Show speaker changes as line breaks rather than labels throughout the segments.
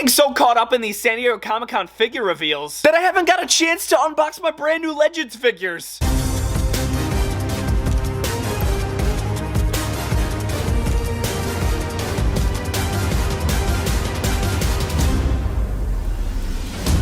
getting so caught up in these San Diego Comic-Con figure reveals that I haven't got a chance to unbox my brand new Legends figures.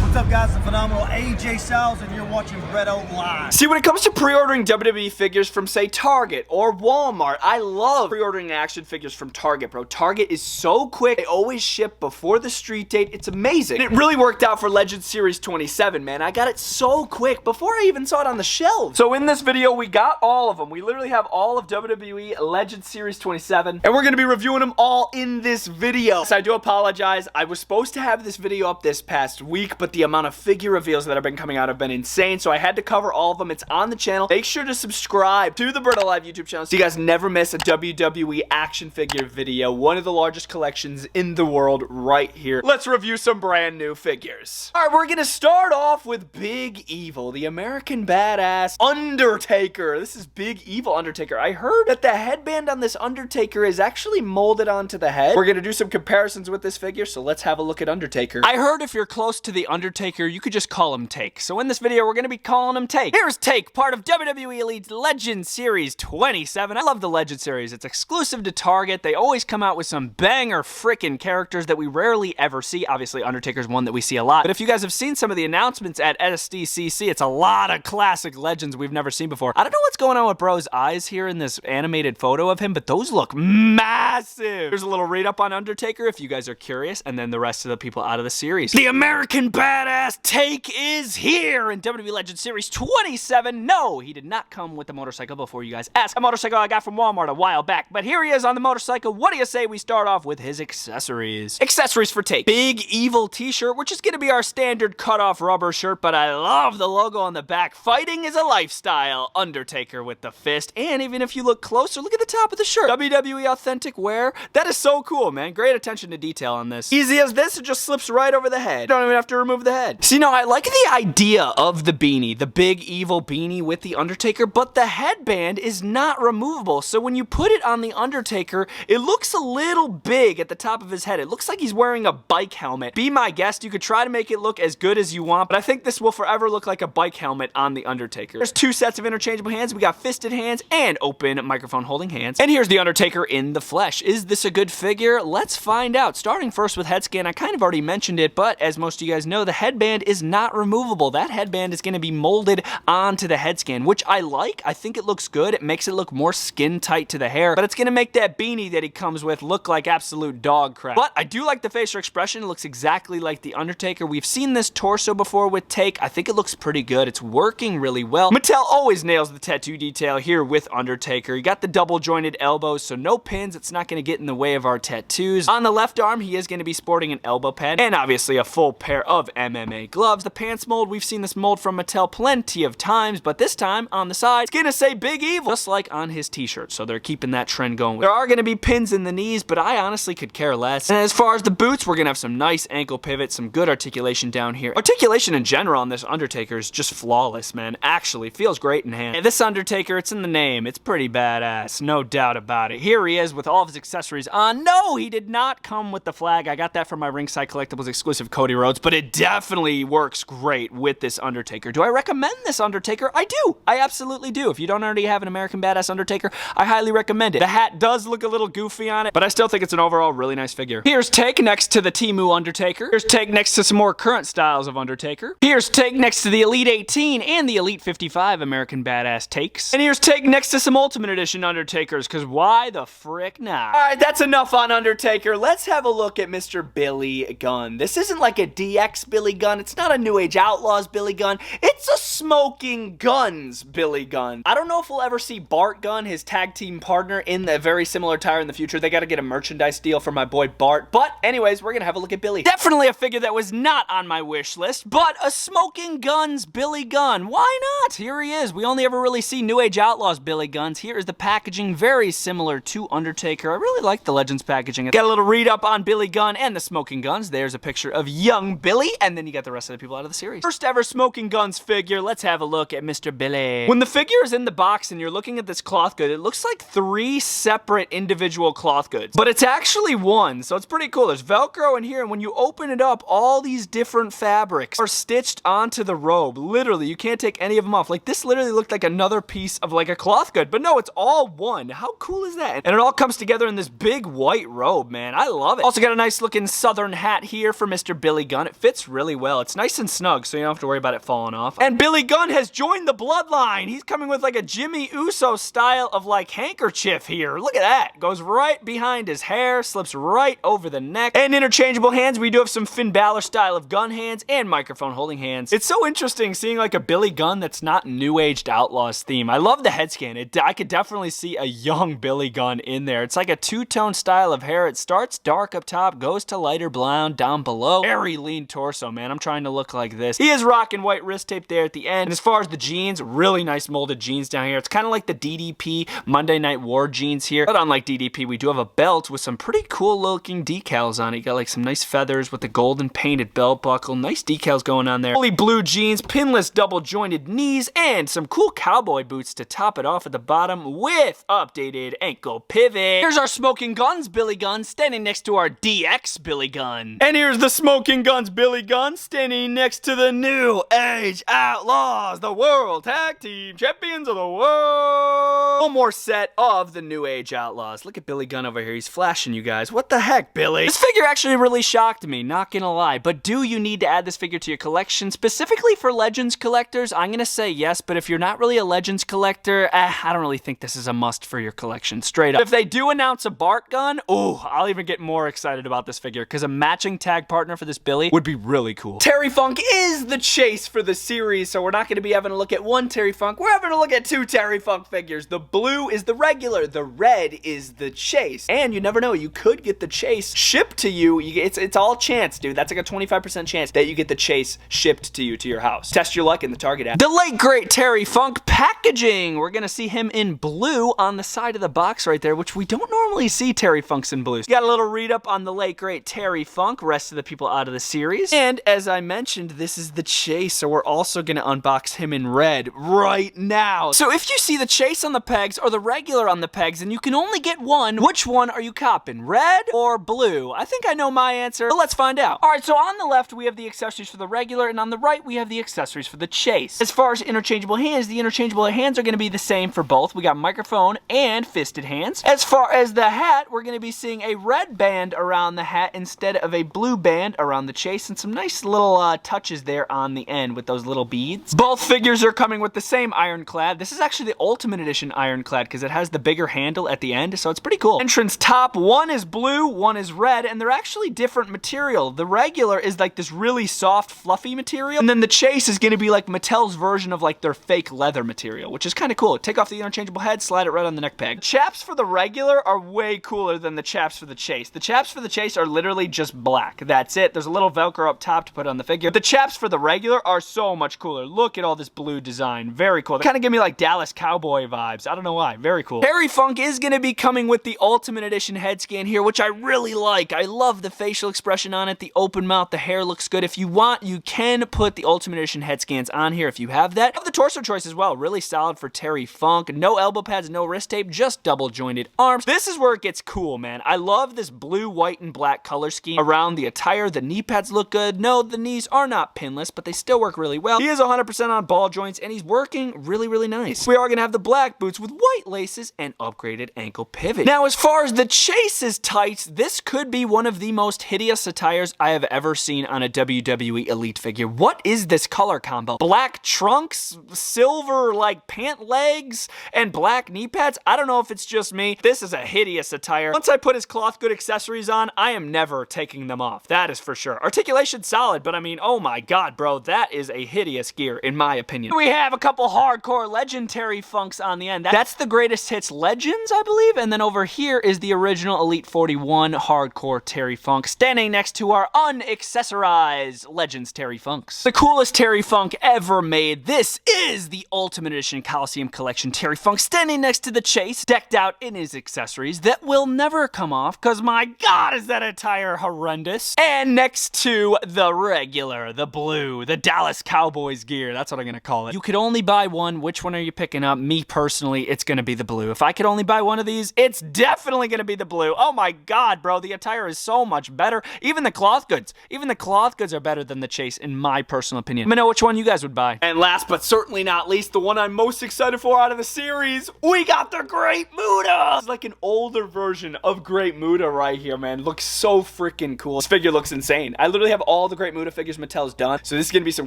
What's up, guys? The phenomenal AJ Styles, and you're watching Bretto Live.
See, when it comes to pre-ordering WWE figures from, say, Target or Walmart, I love pre-ordering action figures from Target, bro. Target is so quick. They always ship before the street date. It's amazing. And it really worked out for Legends Series 27, man. I got it so quick before I even saw it on the shelves. So in this video, we got all of them. We literally have all of WWE Legends Series 27, and we're going to be reviewing them all in this video. So I do apologize. I was supposed to have this video up this past week, but the amount of figure reveals that have been coming out have been insane, so I had to cover all of them. It's on the channel. Make sure to subscribe to the Bretto Live YouTube channel so you guys never miss a WWE action figure video. One of the largest collections in the world right here. Let's review some brand new figures. All right, we're gonna start off with Big Evil, the American badass Undertaker. This is Big Evil Undertaker. I heard that the headband on this Undertaker is actually molded onto the head. We're gonna do some comparisons with this figure, so let's have a look at Undertaker. I heard if you're close to the Undertaker, you could just call him Take. So in this video, we're going to be calling him Take. Here's Take, part of WWE Elite's Legends Series 27. I love the Legends Series. It's exclusive to Target. They always come out with some banger frickin' characters that we rarely ever see. Obviously, Undertaker's one that we see a lot. But if you guys have seen some of the announcements at SDCC, it's a lot of classic Legends we've never seen before. I don't know what's going on with bro's eyes here in this animated photo of him, but those look massive. There's a little read-up on Undertaker if you guys are curious, and then the rest of the people out of the series. The American badass Take is here in WWE Legends Series 27. No, he did not come with the motorcycle before you guys ask. A motorcycle I got from Walmart a while back, but here he is on the motorcycle. What do you say we start off with his accessories? Accessories for Take. Big Evil t-shirt, which is going to be our standard cut-off rubber shirt, but I love the logo on the back. Fighting is a lifestyle. Undertaker with the fist, and even if you look closer, look at the top of the shirt. WWE authentic wear. That is so cool, man. Great attention to detail on this. Easy as this, it just slips right over the head. You don't even have to remove the head. See, no, I like the idea of the beanie, the Big Evil beanie with the Undertaker, but the headband is not removable. So when you put it on the Undertaker, it looks a little big at the top of his head. It looks like he's wearing a bike helmet. Be my guest, you could try to make it look as good as you want, but I think this will forever look like a bike helmet on the Undertaker. There's two sets of interchangeable hands. We got fisted hands and open microphone holding hands. And here's the Undertaker in the flesh. Is this a good figure? Let's find out. Starting first with head scan, I kind of already mentioned it, but as most of you guys know, the headband is not removable. That headband is going to be molded onto the head scan, which I like. I think it looks good. It makes it look more skin tight to the hair, but it's going to make that beanie that he comes with look like absolute dog crap. But I do like the facial expression. It looks exactly like the Undertaker. We've seen this torso before with Take. I think it looks pretty good. It's working really well. Mattel always nails the tattoo detail here with Undertaker. You got the double jointed elbows, so no pins. It's not going to get in the way of our tattoos. On the left arm, he is going to be sporting an elbow pad and obviously a full pair of MMA gloves. The pants mold, we've seen this mold from Mattel plenty of times, but this time on the side, it's gonna say Big Evil, just like on his t-shirt, so they're keeping that trend going. There are gonna be pins in the knees, but I honestly could care less. And as far as the boots, we're gonna have some nice ankle pivots, some good articulation down here. Articulation in general on this Undertaker is just flawless, man. Actually, feels great in hand. And this Undertaker, it's in the name. It's pretty badass, no doubt about it. Here he is with all of his accessories on. No, he did not come with the flag. I got that from my Ringside Collectibles exclusive Cody Rhodes, but it definitely works great with this Undertaker. Do I recommend this Undertaker? I do. I absolutely do. If you don't already have an American badass Undertaker, I highly recommend it. The hat does look a little goofy on it, but I still think it's an overall really nice figure. Here's Take next to the Temu Undertaker. Here's Take next to some more current styles of Undertaker. Here's Take next to the Elite 18 and the Elite 55 American badass Takes. And here's Take next to some Ultimate Edition Undertakers, because why the frick not? Alright, that's enough on Undertaker. Let's have a look at Mr. Billy Gunn. This isn't like a DX Billy Gunn. It's not a New Age Outlaws Billy Gunn. It's a Smoking Guns Billy Gunn. I don't know if we'll ever see Bart Gunn, his tag team partner, in a very similar attire in the future. They got to get a merchandise deal for my boy Bart. But anyways, we're going to have a look at Billy. Definitely a figure that was not on my wish list, but a Smoking Guns Billy Gunn. Why not? Here he is. We only ever really see New Age Outlaws Billy Gunns. Here is the packaging, very similar to Undertaker. I really like the Legends packaging. Got a little read up on Billy Gunn and the Smoking Guns. There's a picture of young Billy, and then you got the rest of the people out of the series. First ever Smoking Guns figure. Let's have a look at Mr. Billy. When the figure is in the box and you're looking at this cloth good, it looks like 3 separate individual cloth goods, but it's actually one, so it's pretty cool. There's Velcro in here, and when you open it up, all these different fabrics are stitched onto the robe. Literally, you can't take any of them off. Like, this literally looked like another piece of like a cloth good, but no, it's all one. How cool is that? And it all comes together in this big white robe, man. I love it. Also got a nice looking southern hat here for Mr. Billy Gunn. It fits really well. It's nice and snug, so you don't have to worry about it falling off. And Billy Gunn has joined the bloodline. He's coming with like a Jimmy Uso style of like handkerchief here. Look at that. Goes right behind his hair, slips right over the neck. And interchangeable hands. We do have some Finn Balor style of gun hands and microphone holding hands. It's so interesting seeing like a Billy Gunn that's not New Aged Outlaws theme. I love the head scan. I could definitely see a young Billy Gunn in there. It's like a two-tone style of hair. It starts dark up top, goes to lighter blonde down below. Very lean torso, man. I'm trying to look like this. He is rocking white wrist tape there at the end. And as far as the jeans, really nice molded jeans down here. It's kind of like the DDP Monday Night War jeans here. But unlike DDP, we do have a belt with some pretty cool looking decals on it. You got like some nice feathers with the golden painted belt buckle. Nice decals going on there. Fully blue jeans, pinless double jointed knees, and some cool cowboy boots to top it off at the bottom with updated ankle pivot. Here's our Smoking Guns Billy Gunn standing next to our DX Billy Gunn. And here's the Smoking Guns Billy Gunn standing next to the New Age Outlaws, the World Tag Team Champions of the World. One more set of the New Age Outlaws. Look at Billy Gunn over here. He's flashing you guys. What the heck, Billy? This figure actually really shocked me, not gonna lie. But do you need to add this figure to your collection? Specifically for Legends collectors, I'm gonna say yes, but if you're not really a Legends collector, I don't really think this is a must for your collection, straight up. If they do announce a Bart gun, oh, I'll even get more excited about this figure, because a matching tag partner for this Billy would be really cool. Terry Funk is the chase for the series, so we're not gonna be having a look at one Terry Funk, we're having a look at 2 Terry Funk figures. The blue is the regular, the red is the chase. And you never know, you could get the chase shipped to you. It's all chance, dude. That's like a 25% chance that you get the chase shipped to you to your house. Test your luck in the Target app. The late great Terry Funk packaging. We're gonna see him in blue on the side of the box right there, which we don't normally see Terry Funks in blue. Got a little read up on the late great Terry Funk, rest of the people out of the series. And as I mentioned, this is the chase, so we're also gonna unbox him in red right now. So if you see the chase on the pegs or the regular on the pegs and you can only get one, which one are you copping? Red or blue? I think I know my answer, but let's find out. Alright, so on the left we have the accessories for the regular, and on the right we have the accessories for the chase. As far as interchangeable hands, the interchangeable hands are going to be the same for both. We got microphone and fisted hands. As far as the hat, we're going to be seeing a red band around the hat instead of a blue band around the chase, and some nice little touches there on the end with those little beads. Both figures are coming with the same ironclad. This is actually the Ultimate Edition ironclad because it has the bigger handle at the end, so it's pretty cool. Entrance top, one is blue, one is red, and they're actually different material. The regular is like this really soft, fluffy material, and then the chase is going to be like Mattel's version of like their fake leather material, which is kind of cool. Take off the interchangeable head, slide it right on the neck peg. The chaps for the regular are way cooler than the chaps for the chase. The chaps for the chase are literally just black. That's it. There's a little Velcro up top to put on the figure. The chaps for the regular are so much cooler. Look at all this blue design. Very cool. They kind of give me like Dallas Cowboy vibes. I don't know why. Very cool. Terry Funk is going to be coming with the Ultimate Edition head scan here, which I really like. I love the facial expression on it, the open mouth, the hair looks good. If you want, you can put the Ultimate Edition head scans on here if you have that. Have the torso choice as well. Really solid for Terry Funk. No elbow pads, no wrist tape, just double jointed arms. This is where it gets cool, man. I love this blue, white, and black color scheme around the attire. The knee pads look good. No, the knees are not pinless, but they still work really well. He is 100% on ball joints, and he's working really, really nice. We are going to have the black boots with white laces and upgraded ankle pivot. Now, as far as the chase's tights, this could be one of the most hideous attires I have ever seen on a WWE Elite figure. What is this color combo? Black trunks, silver like pant legs, and black knee pads? I don't know if it's just me. This is a hideous attire. Once I put his cloth good accessories on, I am never taking them off. That is for sure. Articulation solid, but I mean, oh my god, bro, that is a hideous gear in my opinion. We have a couple hardcore legendary funks on the end. That's the greatest hits Legends, I believe, and then over here is the original Elite 41 hardcore Terry Funk standing next to our unaccessorized Legends Terry Funks. The coolest Terry Funk ever made. This is the Ultimate Edition Coliseum Collection Terry Funk standing next to the chase, decked out in his accessories that will never come off, because my god, is that attire horrendous. And next to the Muda regular, the blue, the Dallas Cowboys gear. That's what I'm going to call it. You could only buy one. Which one are you picking up? Me personally, it's going to be the blue. If I could only buy one of these, it's definitely going to be the blue. Oh my God, bro. The attire is so much better. Even the cloth goods. Even the cloth goods are better than the Chase, in my personal opinion. Let me know which one you guys would buy. And last but certainly not least, the one I'm most excited for out of the series, we got the Great Muda. It's like an older version of Great Muda right here, man. Looks so freaking cool. This figure looks insane. I literally have all the Great Muda figures Mattel's done, so this is gonna be some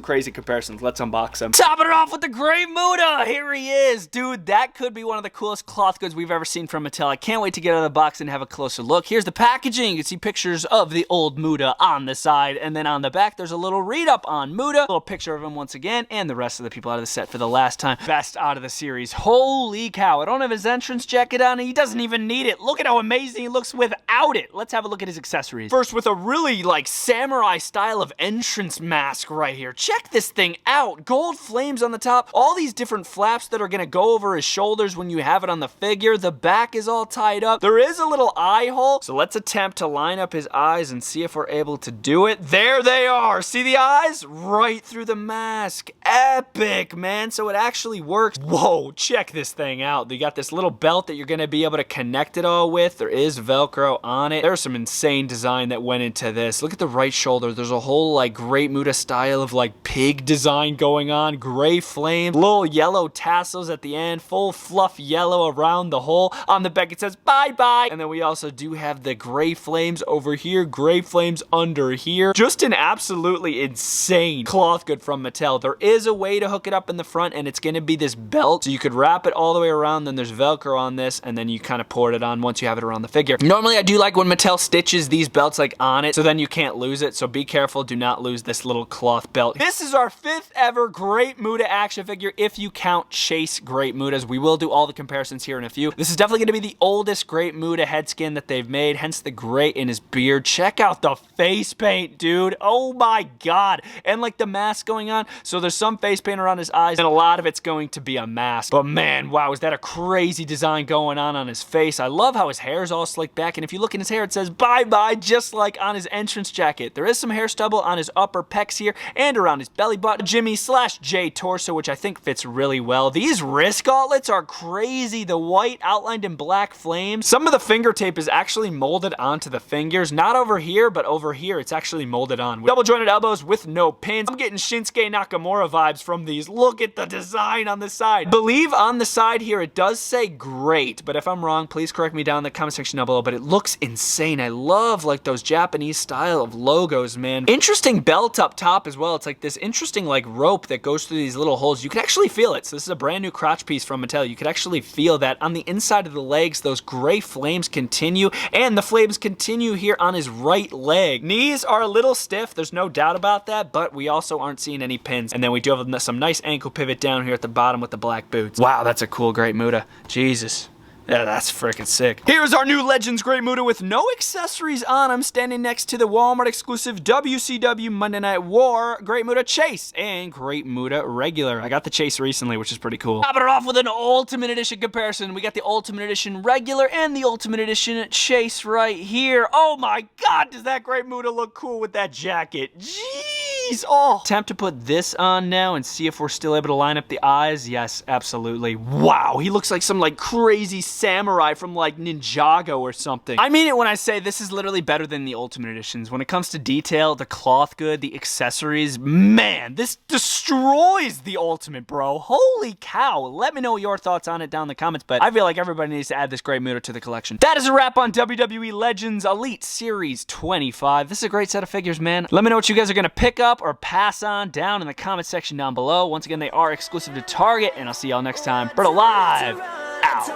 crazy comparisons. Let's unbox them. Topping it off with the Great Muda. Here he is. Dude, that could be one of the coolest cloth goods we've ever seen from Mattel. I can't wait to get out of the box and have a closer look. Here's the packaging. You can see pictures of the old Muda on the side, and then on the back, there's a little read-up on Muda. A little picture of him once again, and the rest of the people out of the set for the last time. Best out of the series. Holy cow. I don't have his entrance jacket on, and he doesn't even need it. Look at how amazing he looks without it. Let's have a look at his accessories. First, with a really, like, samurai style of entrance mask right here. Check this thing out. Gold flames on the top. All these different flaps that are gonna go over his shoulders when you have it on the figure. The back is all tied up. There is a little eye hole, so let's attempt to line up his eyes and see if we're able to do it. There they are. See the eyes? Right through the mask. Epic, man. So it actually works. Whoa, check this thing out. You got this little belt that you're gonna be able to connect it all with. There is Velcro on it. There's some insane design that went into this. Look at the right shoulder. There's a whole like Great Muda style of like pig design going on. Gray flame, little yellow tassels at the end, full fluff yellow around the hole. On the back it says bye-bye. And then we also do have the gray flames over here, gray flames under here. Just an absolutely insane cloth good from Mattel. There is a way to hook it up in the front, and it's gonna be this belt. So you could wrap it all the way around, then there's Velcro on this, and then you kind of pour it on once you have it around the figure. Normally I do like when Mattel stitches these belts like on it, so then you can't lose it. So be careful, do not lose this little cloth belt. This is our 5th ever Great Muda action figure, if you count Chase Great Mudas. We will do all the comparisons here in a few. This is definitely gonna be the oldest Great Muda head skin that they've made, hence the gray in his beard. Check out the face paint, dude. Oh my God. And like the mask going on. So there's some face paint around his eyes, and a lot of it's going to be a mask. But man, wow, is that a crazy design going on his face. I love how his hair's all slicked back, and if you look in his hair, it says bye-bye, just like on his entrance jacket. There is some hair stubble on his upper pecs here, and around his belly button. Jimmy/J torso, which I think fits really well. These wrist gauntlets are crazy. The white outlined in black flames. Some of the finger tape is actually molded onto the fingers. Not over here, but over here, it's actually molded on. Double jointed elbows with no pins. I'm getting Shinsuke Nakamura vibes from these. Look at the design on the side. Believe on the side here, it does say great, but if I'm wrong, please correct me down in the comment section down below, but it looks insane. I love like those Japanese style of logos, man. Interesting belt up top as well. It's like this interesting like rope that goes through these little holes. You can actually feel it. So this is a brand new crotch piece from Mattel. You could actually feel that on the inside of the legs, those gray flames continue, and the flames continue here on his right leg. Knees are a little stiff, there's no doubt about that, but we also aren't seeing any pins. And then we do have some nice ankle pivot down here at the bottom with the black boots. Wow, that's a cool Great Muda. Jesus. Yeah, that's freaking sick. Here's our new Legends Great Muda with no accessories on him, standing next to the Walmart exclusive WCW Monday Night War Great Muda Chase and Great Muda Regular. I got the Chase recently, which is pretty cool. Topping it off with an Ultimate Edition comparison. We got the Ultimate Edition Regular and the Ultimate Edition Chase right here. Oh my God, does that Great Muda look cool with that jacket? Jeez. Oh. Attempt to put this on now and see if we're still able to line up the eyes. Yes, absolutely. Wow, he looks like some like crazy samurai from like Ninjago or something. I mean it when I say this is literally better than the Ultimate Editions. When it comes to detail, the cloth good, the accessories, man, this destroys the Ultimate, bro. Holy cow. Let me know your thoughts on it down in the comments, but I feel like everybody needs to add this Great Muda to the collection. That is a wrap on WWE Legends Elite Series 25. This is a great set of figures, man. Let me know what you guys are gonna pick up or pass on down in the comment section down below. Once again, they are exclusive to Target, and I'll see y'all next time. Bretto Live, out.